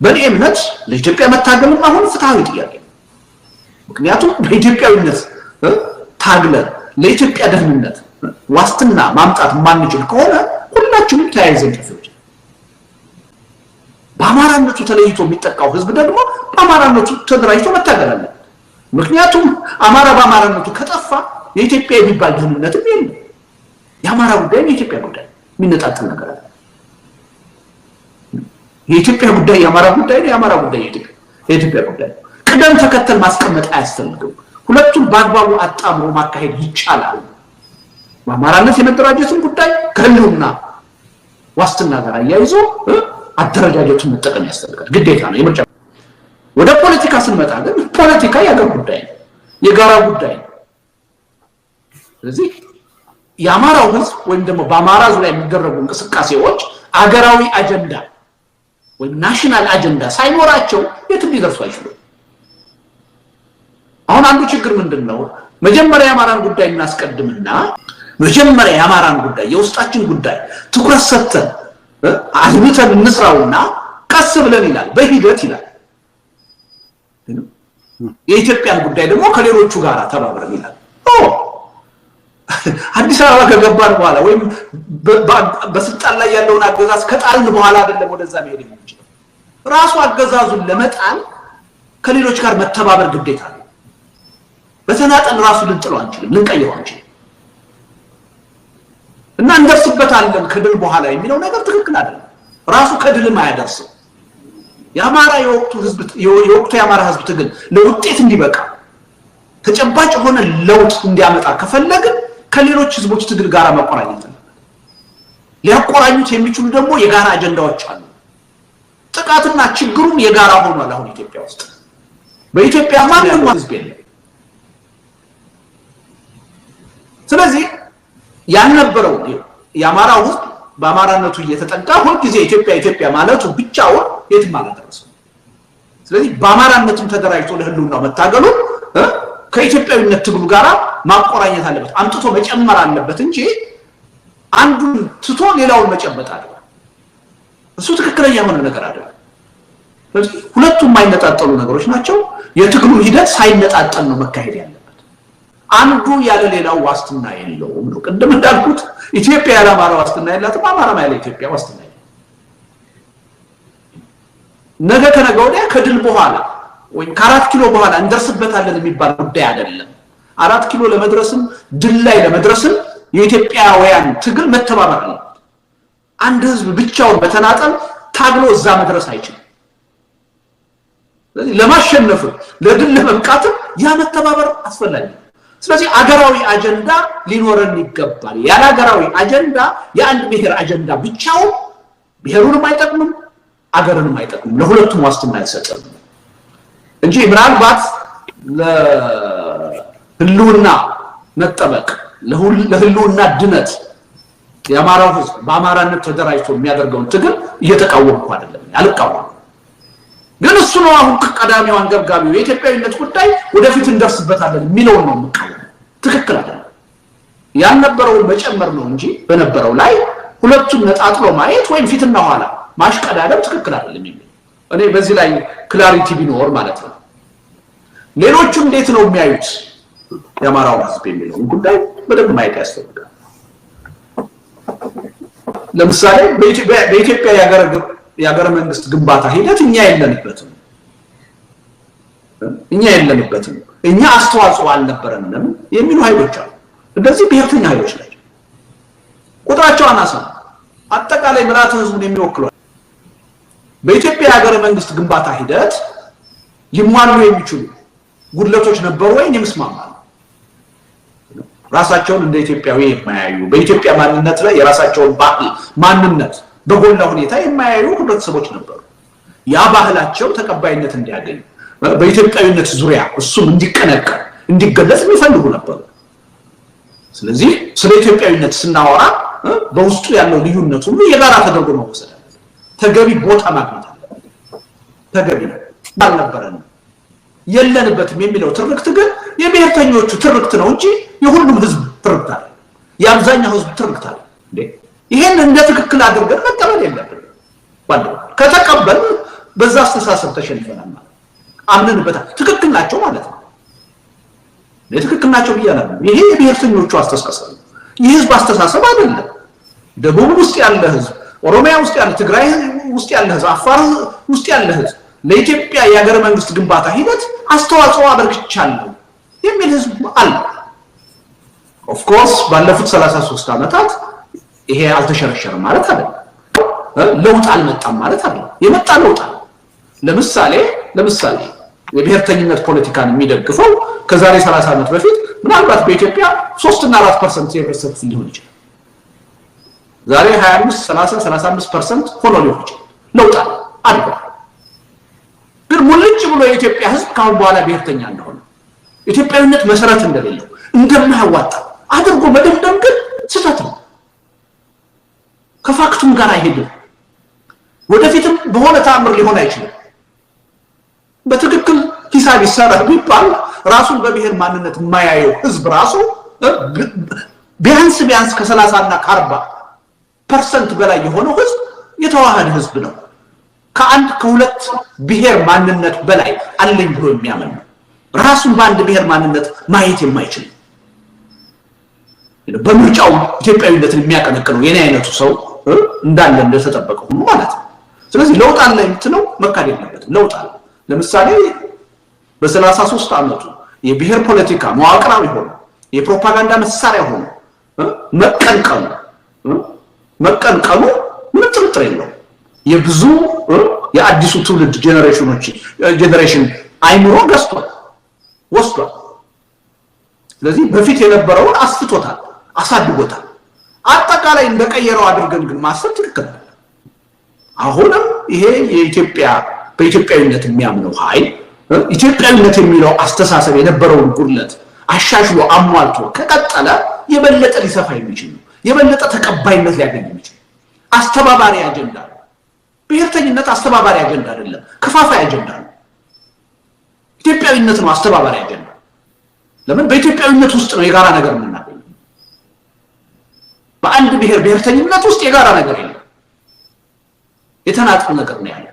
በእኔ እምነት ለኢትዮጵያ መታገልም አሁን ፍትሃዊ ጥያቄ ነው። ምክንያቱም በኢትዮጵያዊነት ታግለን ለኢትዮጵያ ደህንነት ዋስትና ማምጣት ማንችል ከሆነ ሁላችንም ተያይዘን ጥፍሮች በአማራነቱ ተለይቶ የሚጠቃው ህዝብ ደግሞ በአማራነቱ ተደራጅቶ መታገል አለበት። ምክንያቱም አማራ በአማራነቱ ከጠፋ የኢትዮጵያ የሚባል ደህንነትም የለም። የአማራ ጉዳይ የኢትዮጵያ ጉዳይ የሚነጣጥል ነገር አለ። የኢትዮጵያ ጉዳይ የአማራ ጉዳይ ነው፣ የአማራ ጉዳይ የኢትዮጵያ ጉዳይ። ቅደም ተከተል ማስቀመጥ አያስፈልግም። ሁለቱም በአግባቡ አጣምሮ ማካሄድ ይቻላል። በአማራነት የመደራጀትን ጉዳይ ከህልውና ዋስትና ጋር አያይዞ አደረጃጀቱን መጠቀም ያስፈልጋል፣ ግዴታ ነው፣ የምርጫ። ወደ ፖለቲካ ስንመጣ ግን ፖለቲካ የአገር ጉዳይ ነው፣ የጋራ ጉዳይ ነው። ስለዚህ የአማራው ህዝብ ወይም ደግሞ በአማራ ዙሪያ የሚደረጉ እንቅስቃሴዎች አገራዊ አጀንዳ ወይም ናሽናል አጀንዳ ሳይኖራቸው የትም ሊደርሱ አይችሉም። አሁን አንዱ ችግር ምንድነው? መጀመሪያ የአማራን ጉዳይ እናስቀድምና መጀመሪያ የአማራን ጉዳይ የውስጣችን ጉዳይ ትኩረት ሰጥተን አልምተን እንስራውና ቀስ ብለን ይላል፣ በሂደት ይላል። የኢትዮጵያን ጉዳይ ደግሞ ከሌሎቹ ጋር ተባብረን ይላል። አዲስ አበባ ከገባን በኋላ ወይም በስልጣን ላይ ያለውን አገዛዝ ከጣልን በኋላ አይደለም ወደዛ መሄድ የሚችለው። ራሱ አገዛዙን ለመጣል ከሌሎች ጋር መተባበር ግዴታ ነው። በተናጠል ራሱ ልንጥለው አንችልም፣ ልንቀይረው አንችልም። እና እንደርስበታለን ከድል በኋላ የሚለው ነገር ትክክል አይደለም። ራሱ ከድልም አያደርስም። የወቅቱ የአማራ ህዝብ ትግል ለውጤት እንዲበቃ ተጨባጭ ሆነ ለውጥ እንዲያመጣ ከፈለግን ከሌሎች ህዝቦች ትግል ጋር መቆራኘት ነው። ሊያቆራኙት የሚችሉ ደግሞ የጋራ አጀንዳዎች አሉ። ጥቃትና ችግሩም የጋራ ሆኗል። አሁን ኢትዮጵያ ውስጥ በኢትዮጵያ ማንንም ህዝብ የለም። ስለዚህ ያልነበረው የአማራው ህዝብ በአማራነቱ እየተጠቃ ሁሉ ጊዜ ኢትዮጵያ ማለቱ ብቻውን የትም አላደረሰም። ስለዚህ በአማራነቱም ተደራጅቶ ለህልውናው መታገሉ ከኢትዮጵያዊነት ትግሉ ጋር ማቆራኘት አለበት፣ አምጥቶ መጨመር አለበት እንጂ አንዱን ትቶ ሌላውን መጨመጥ አይደለም። እሱ ትክክለኛ የሆነ ነገር አይደለም። ስለዚህ ሁለቱም የማይነጣጠሉ ነገሮች ናቸው። የትግሉ ሂደት ሳይነጣጠል ነው መካሄድ ያለበት። አንዱ ያለ ሌላው ዋስትና የለውም ነው። ቅድም እንዳልኩት ኢትዮጵያ ያለ አማራ ዋስትና የላትም፣ አማራም ያለ ኢትዮጵያ ዋስትና የለም። ነገ ከነገ ወዲያ ከድል በኋላ ወይም ከ4 ኪሎ በኋላ እንደርስበታለን የሚባል ጉዳይ አይደለም። 4 ኪሎ ለመድረስም ድል ላይ ለመድረስም የኢትዮጵያውያን ትግል መተባበር ነው። አንድ ህዝብ ብቻውን በተናጠል ታግሎ እዛ መድረስ አይችልም። ስለዚህ ለማሸነፍ ለድል ለመብቃት ያ መተባበር አስፈላጊ ነው። ስለዚህ አገራዊ አጀንዳ ሊኖረን ይገባል። ያለ አገራዊ አጀንዳ የአንድ ብሔር አጀንዳ ብቻውን ብሔሩንም አይጠቅምም፣ አገርንም አይጠቅምም፣ ለሁለቱም ዋስትና አይሰጥም እንጂ ምናልባት ለህልውና መጠበቅ ለህልውና ድነት የአማራው ህዝብ በአማራነት ተደራጅቶ የሚያደርገውን ትግል እየተቃወምኩ አይደለም፣ አልቃወምም። ግን እሱ ነው አሁን ቀዳሚው አንገብጋቢው የኢትዮጵያዊነት ጉዳይ ወደፊት እንደርስበታለን የሚለው ነው የምቃወመው። ትክክል አይደለም። ያልነበረውን መጨመር ነው እንጂ በነበረው ላይ ሁለቱን ነጣጥሎ ማየት ወይም ፊትና ኋላ ማሽቀዳደም ትክክል አይደለም የሚል እኔ በዚህ ላይ ክላሪቲ ቢኖር ማለት ነው። ሌሎቹ እንዴት ነው የሚያዩት የአማራው ህዝብ የሚለው ጉዳይ በደንብ ማየት ያስፈልጋል። ለምሳሌ በኢትዮጵያ የሀገረ መንግስት ግንባታ ሂደት እኛ የለንበትም፣ እኛ አስተዋጽኦ አልነበረንም የሚሉ ኃይሎች አሉ። እንደዚህ ብሔርተኛ ኃይሎች ናቸው። ቁጥራቸው አናሳ ነው። አጠቃላይ ምልዓተ ህዝቡን የሚወክሉ በኢትዮጵያ የሀገረ መንግስት ግንባታ ሂደት ይሟሉ የሚችሉ ጉድለቶች ነበሩ ወይ? የምስማማው ራሳቸውን እንደ ኢትዮጵያዊ የማያዩ በኢትዮጵያ ማንነት ላይ የራሳቸውን ባህል ማንነት በጎላ ሁኔታ የማያዩ ህብረተሰቦች ነበሩ። ያ ባህላቸው ተቀባይነት እንዲያገኝ በኢትዮጵያዊነት ዙሪያ እሱም እንዲቀነቀን እንዲገለጽ የሚፈልጉ ነበሩ። ስለዚህ ስለ ኢትዮጵያዊነት ስናወራ በውስጡ ያለው ልዩነት ሁሉ የጋራ ተደርጎ መወሰድ ተገቢ ቦታ ማግኘት ተገቢ አልነበረም የለንበትም የሚለው ትርክት ግን የብሔርተኞቹ ትርክት ነው እንጂ የሁሉም ህዝብ ትርክት አይደለም የአብዛኛው ህዝብ ትርክት አይደለም እንዴ ይሄን እንደ ትክክል አድርገን መቀበል የለብንም ባለው ከተቀበል በዛ አስተሳሰብ ተሸንፈናል ማለት አምነንበታል ትክክል ናቸው ማለት ነው ለትክክል ናቸው ብያለሁ ይሄ የብሔርተኞቹ አስተሳሰብ የህዝብ አስተሳሰብ አይደለም ደቡብ ውስጥ ያለ ህዝብ ኦሮሚያ ውስጥ ያለ ትግራይ ውስጥ ያለ ህዝብ አፋር ውስጥ ያለ ህዝብ ለኢትዮጵያ የሀገር መንግስት ግንባታ ሂደት አስተዋጽኦ አበርክቻለሁ የሚል ህዝብ አለ ኦፍ ኮርስ ባለፉት 33 አመታት ይሄ አልተሸረሸረም ማለት አይደለም ለውጥ አልመጣም ማለት አይደለም የመጣ ለውጥ አለ ለምሳሌ የብሔርተኝነት ፖለቲካን የሚደግፈው ከዛሬ 30 አመት በፊት ምናልባት በኢትዮጵያ 3 እና 4% የህብረተሰብ ክፍል ሊሆን ይችላል ዛሬ 25 30 35% ሆኖ ሊሆን ይችላል ለውጥ አለ ግን ሙልጭ ብሎ የኢትዮጵያ ህዝብ ካሁን በኋላ ብሔርተኛ እንደሆነ ኢትዮጵያዊነት መሰረት እንደሌለው እንደማያዋጣ አድርጎ መደምደም ግን ስህተት ነው ከፋክቱም ጋር አይሄድም ወደፊትም በሆነ ተአምር ሊሆን አይችልም በትክክል ሂሳብ ይሰራ ቢባል ራሱን በብሔር ማንነት የማያየው ህዝብ ራሱ ቢያንስ ከ30 እና ከ40% በላይ የሆነው ህዝብ የተዋሃደ ህዝብ ነው ከአንድ ከሁለት ብሔር ማንነት በላይ አለኝ ብሎ የሚያምን ራሱን በአንድ ብሔር ማንነት ማየት የማይችል በምርጫው ኢትዮጵያዊነትን የሚያቀነቅነው የኔ አይነቱ ሰው እንዳለ እንደተጠበቀው ሁሉ ማለት ነው ስለዚህ ለውጥ አለ የምትለው መካድ የለበትም ለውጥ አለ ለምሳሌ በ33 አመቱ የብሔር ፖለቲካ መዋቅራዊ ሆኖ የፕሮፓጋንዳ መሳሪያ ሆኖ መቀንቀኑ ምን ጥርጥር የለው የብዙ የአዲሱ ትውልድ ጄነሬሽን አይምሮ ገዝቷል ወስዷል ስለዚህ በፊት የነበረውን አስፍቶታል አሳድጎታል አጠቃላይ እንደቀየረው አድርገን ግን ማሰብ ትክክል አሁንም ይሄ በኢትዮጵያዊነት የሚያምነው ኃይል ኢትዮጵያዊነት የሚለው አስተሳሰብ የነበረውን ጉድለት አሻሽሎ አሟልቶ ከቀጠለ የበለጠ ሊሰፋ የሚችል የበለጠ ተቀባይነት ሊያገኝ የሚችል አስተባባሪ አጀንዳ ብሔርተኝነት አስተባባሪ አጀንዳ አይደለም ከፋፋይ አጀንዳ ነው ኢትዮጵያዊነት ነው አስተባባሪ አጀንዳ ለምን በኢትዮጵያዊነት ውስጥ ነው የጋራ ነገር የምናገኘው በአንድ ብሔርተኝነት ውስጥ የጋራ ነገር የለም የተናጠል ነገር ነው ያለው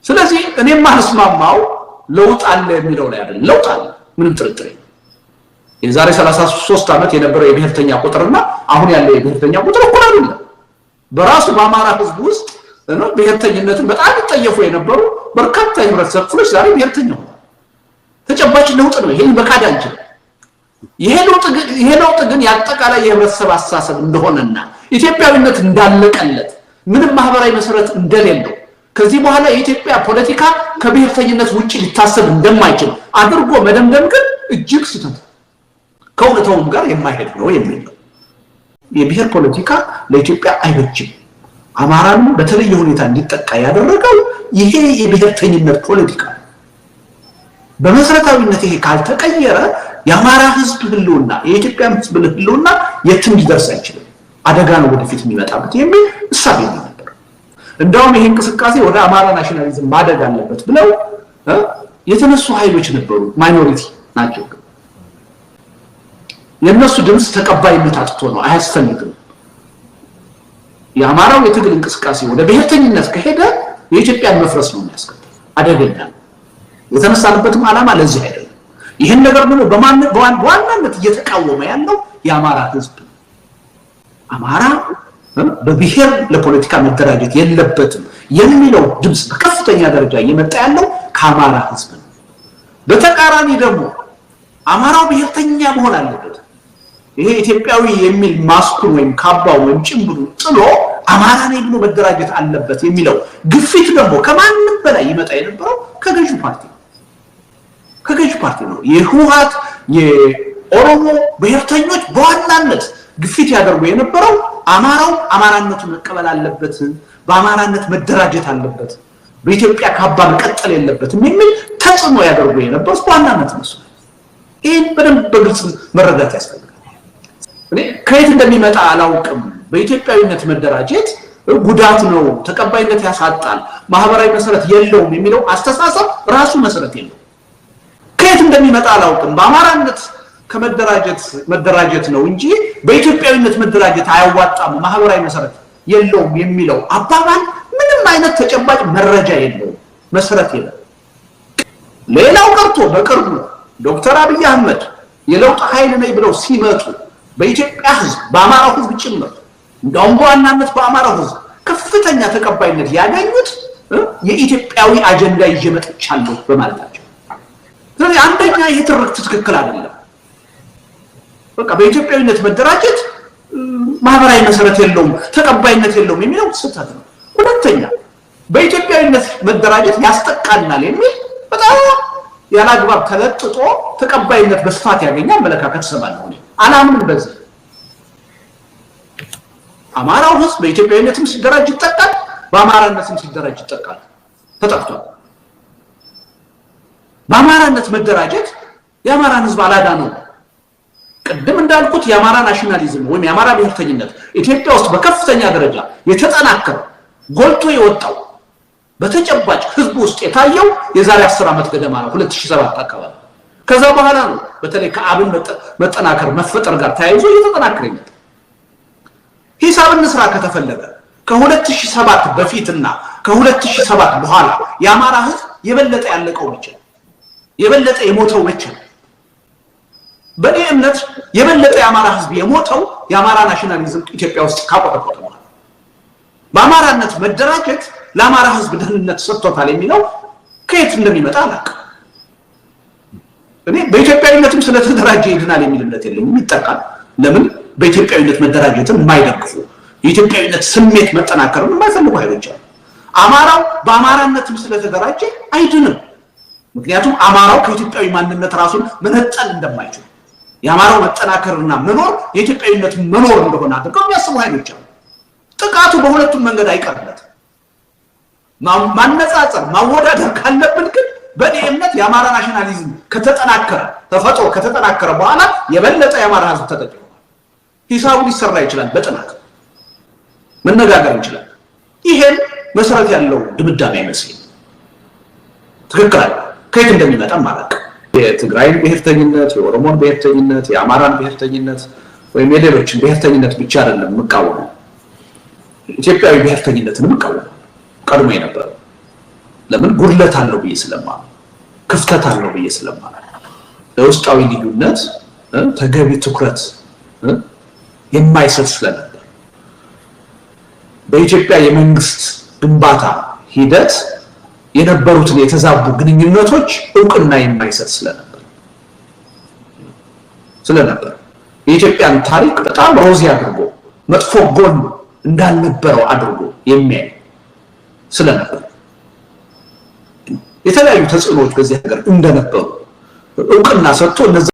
ስለዚህ እኔም ማስማማው ለውጥ አለ የሚለው ላይ አይደለም ለውጥ አለ ምንም ጥርጥር የለም የዛሬ 33 አመት የነበረው የብሔርተኛ ቁጥርና አሁን ያለው የብሔርተኛ ቁጥር እኩል አይደለም በራሱ በአማራ ህዝብ ውስጥ ብሔርተኝነትን በጣም ይጠየፉ የነበሩ በርካታ የህብረተሰብ ክፍሎች ዛሬ ብሔርተኛ ሆነዋል ተጨባጭ ለውጥ ነው ይሄን መካድ አንችልም ይሄ ለውጥ ግን ያጠቃላይ የህብረተሰብ አስተሳሰብ እንደሆነና ኢትዮጵያዊነት እንዳለቀለት ምንም ማህበራዊ መሰረት እንደሌለው ከዚህ በኋላ የኢትዮጵያ ፖለቲካ ከብሔርተኝነት ውጪ ሊታሰብ እንደማይችል አድርጎ መደምደም ግን እጅግ ስህተት ከእውነታውም ጋር የማይሄድ ነው የሚለው የብሔር ፖለቲካ ለኢትዮጵያ አይበጅም አማራን በተለየ ሁኔታ እንዲጠቃ ያደረገው ይሄ የብሔርተኝነት ፖለቲካ በመሰረታዊነት ይሄ ካልተቀየረ የአማራ ህዝብ ህልውና የኢትዮጵያ ህዝብ ህልውና የትም ሊደርስ አይችልም አደጋ ነው ወደፊት የሚመጣበት የሚል እሳቤ ነበር እንደውም ይሄ እንቅስቃሴ ወደ አማራ ናሽናሊዝም ማደግ አለበት ብለው የተነሱ ኃይሎች ነበሩ ማይኖሪቲ ናቸው የነሱ ድምጽ ተቀባይነት አጥቶ ነው አያስፈልግም የአማራው የትግል እንቅስቃሴ ወደ ብሔርተኝነት ከሄደ የኢትዮጵያን መፍረስ ነው የሚያስከትለው አደገኛ የተነሳንበትም ዓላማ ለዚህ አይደለም ይሄን ነገር ደግሞ በዋናነት እየተቃወመ ያለው የአማራ ህዝብ አማራ በብሔር ለፖለቲካ መደራጀት የለበትም የሚለው ድምጽ በከፍተኛ ደረጃ እየመጣ ያለው ከአማራ ህዝብ ነው በተቃራኒ ደግሞ አማራው ብሔርተኛ መሆን አለበት ይሄ ኢትዮጵያዊ የሚል ማስኩን ወይም ካባው ወይም ጭምብሉ ጥሎ አማራ ነኝ ብሎ መደራጀት አለበት የሚለው ግፊት ደግሞ ከማንም በላይ ይመጣ የነበረው ከገዢው ፓርቲ ነው የህወሓት የኦሮሞ ብሔርተኞች በዋናነት ግፊት ያደርጉ የነበረው አማራው አማራነቱን መቀበል አለበት በአማራነት መደራጀት አለበት በኢትዮጵያ ካባ መቀጠል የለበትም የሚል ተጽዕኖ ያደርጉ የነበረው በዋናነት ነው ይሄን በደንብ በግልጽ መረዳት ያስፈልጋል እኔ ከየት እንደሚመጣ አላውቅም። በኢትዮጵያዊነት መደራጀት ጉዳት ነው፣ ተቀባይነት ያሳጣል፣ ማህበራዊ መሰረት የለውም የሚለው አስተሳሰብ ራሱ መሰረት የለው። ከየት እንደሚመጣ አላውቅም። በአማራነት መደራጀት ነው እንጂ በኢትዮጵያዊነት መደራጀት አያዋጣም፣ ማህበራዊ መሰረት የለውም የሚለው አባባል ምንም አይነት ተጨባጭ መረጃ የለውም፣ መሰረት የለም። ሌላው ቀርቶ በቅርቡ ዶክተር አብይ አህመድ የለውጥ ኃይል ነኝ ብለው ሲመጡ በኢትዮጵያ ህዝብ በአማራው ህዝብ ጭምር እንደውም በዋናነት በአማራው ህዝብ ከፍተኛ ተቀባይነት ያገኙት የኢትዮጵያዊ አጀንዳ ይዤ መጥቻለሁ በማለታቸው። ስለዚህ አንደኛ ይሄ ትርክት ትክክል አይደለም። በቃ በኢትዮጵያዊነት መደራጀት ማህበራዊ መሰረት የለውም፣ ተቀባይነት የለውም የሚለው ስህተት ነው። ሁለተኛ በኢትዮጵያዊነት መደራጀት ያስጠቃናል የሚል በጣም ያላግባብ ተለጥጦ ተቀባይነት በስፋት ያገኛል አመለካከት ሰማለሁ። አላምንም በዚህ። አማራው ህዝብ በኢትዮጵያዊነትም ሲደራጅ ይጠቃል፣ በአማራነትም ሲደራጅ ይጠቃል። ተጠቅቷል። በአማራነት መደራጀት የአማራን ህዝብ አላዳነው። ቅድም እንዳልኩት የአማራ ናሽናሊዝም ወይም የአማራ ብሔርተኝነት ኢትዮጵያ ውስጥ በከፍተኛ ደረጃ የተጠናከረ ጎልቶ የወጣው በተጨባጭ ህዝብ ውስጥ የታየው የዛሬ 10 ዓመት ገደማ ነው፣ 2007 አካባቢ። ከዛ በኋላ ነው በተለይ ከአብን መጠናከር መፈጠር ጋር ተያይዞ እየተጠናከረ ይመጣ። ሂሳብ እንስራ ከተፈለገ ከ2007 በፊትና ከ2007 በኋላ የአማራ ህዝብ የበለጠ ያለቀው ብቻ የበለጠ የሞተው ብቻ። በእኔ እምነት የበለጠ የአማራ ህዝብ የሞተው የአማራ ናሽናሊዝም ኢትዮጵያ ውስጥ ካቆጠቆጠ በኋላ በአማራነት መደራጀት ለአማራ ህዝብ ደህንነት ሰጥቶታል የሚለው ከየት እንደሚመጣ አላውቅም። እኔ በኢትዮጵያዊነትም ስለተደራጀ ይድናል የሚል እምነት የለኝም፣ ይጠቃል። ለምን በኢትዮጵያዊነት መደራጀትን የማይደግፉ የኢትዮጵያዊነት ስሜት መጠናከርን የማይፈልጉ ኃይሎች አሉ። አማራው በአማራነትም ስለተደራጀ አይድንም። ምክንያቱም አማራው ከኢትዮጵያዊ ማንነት ራሱን መነጠል እንደማይችል የአማራው መጠናከርና መኖር የኢትዮጵያዊነት መኖር እንደሆነ አድርገው የሚያስቡ ኃይሎች አሉ። ጥቃቱ በሁለቱም መንገድ አይቀርለትም። ማነጻጸር ማወዳደር ካለብን ግን በእኔ እምነት የአማራ ናሽናሊዝም ተፈጥሮ ከተጠናከረ በኋላ የበለጠ የአማራ ህዝብ ተጠቅሟል። ሂሳቡ ሊሰራ ይችላል፣ በጥናት መነጋገር እንችላለን። ይሄን መሰረት ያለው ድምዳሜ አይመስልም። ትክክል አይደለም። ከየት እንደሚመጣ ማለት የትግራይን ብሔርተኝነት፣ የኦሮሞን ብሔርተኝነት፣ የአማራን ብሔርተኝነት ወይም የሌሎችን ብሔርተኝነት ብቻ አይደለም የምቃወመው፣ ኢትዮጵያዊ ብሔርተኝነትን የምቃወመው ቀድሞ የነበረው። ለምን ጉድለት አለው ብዬ ስለማምን፣ ክፍተት አለው ብዬ ስለማምን፣ ለውስጣዊ ልዩነት ተገቢ ትኩረት የማይሰጥ ስለነበር በኢትዮጵያ የመንግስት ግንባታ ሂደት የነበሩትን የተዛቡ ግንኙነቶች እውቅና የማይሰጥ ስለነበር የኢትዮጵያን ታሪክ በጣም ሮዚ አድርጎ መጥፎ ጎን እንዳልነበረው አድርጎ የሚያይ ስለነበር የተለያዩ ተጽዕኖዎች በዚህ ሀገር እንደነበሩ እውቅና ሰጥቶ